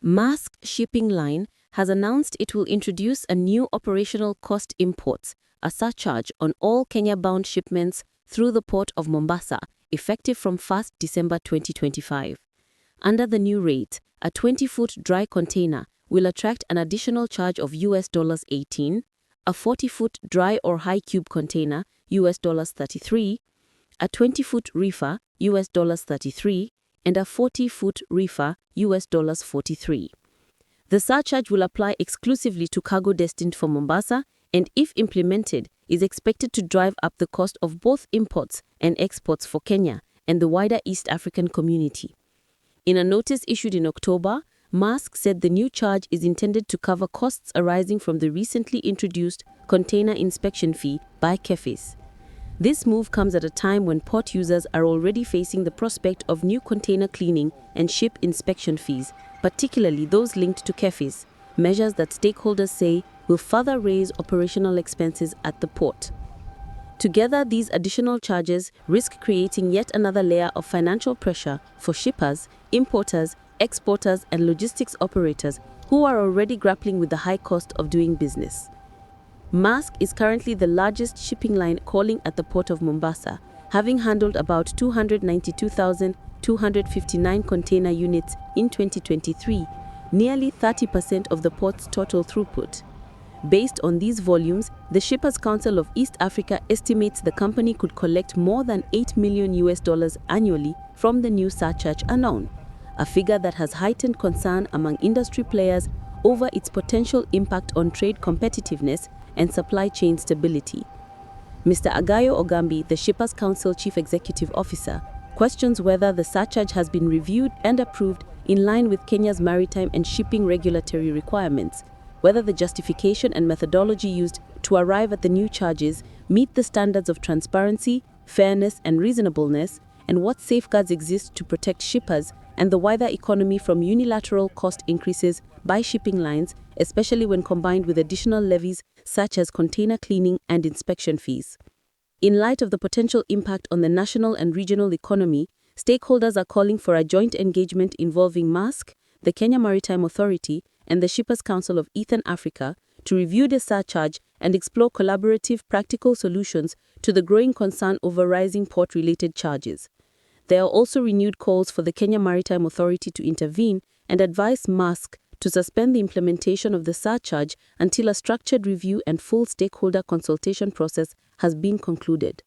Maersk Shipping Line has announced it will introduce a new operational cost imports, a surcharge on all Kenya-bound shipments through the port of Mombasa, effective from 1st December 2025. Under the new rate, a 20-foot dry container will attract an additional charge of $18, a 40-foot dry or high-cube container $33, a 20-foot reefer $33, and a 40-foot reefer $43. The surcharge will apply exclusively to cargo destined for Mombasa and, if implemented, is expected to drive up the cost of both imports and exports for Kenya and the wider East African community. In a notice issued in October, Maersk said the new charge is intended to cover costs arising from the recently introduced container inspection fee by KEPHIS. This move comes at a time when port users are already facing the prospect of new container cleaning and ship inspection fees, particularly those linked to KEPHIS, measures that stakeholders say will further raise operational expenses at the port. Together, these additional charges risk creating yet another layer of financial pressure for shippers, importers, exporters, and logistics operators who are already grappling with the high cost of doing business. Maersk is currently the largest shipping line calling at the port of Mombasa, having handled about 292,259 container units in 2023, nearly 30% of the port's total throughput. Based on these volumes, the Shippers Council of East Africa estimates the company could collect more than $8 million annually from the new surcharge alone, a figure that has heightened concern among industry players over its potential impact on trade competitiveness and supply chain stability. Mr. Agayo Ogambi, the Shippers Council Chief Executive Officer, questions whether the surcharge has been reviewed and approved in line with Kenya's maritime and shipping regulatory requirements, whether the justification and methodology used to arrive at the new charges meet the standards of transparency, fairness, and reasonableness, and what safeguards exist to protect shippers and the wider economy from unilateral cost increases by shipping lines, especially when combined with additional levies such as container cleaning and inspection fees. In light of the potential impact on the national and regional economy, stakeholders are calling for a joint engagement involving Maersk, the Kenya Maritime Authority, and the Shippers Council of Eastern Africa to review the surcharge and explore collaborative practical solutions to the growing concern over rising port-related charges. There are also renewed calls for the Kenya Maritime Authority to intervene and advise Maersk to suspend the implementation of the surcharge until a structured review and full stakeholder consultation process has been concluded.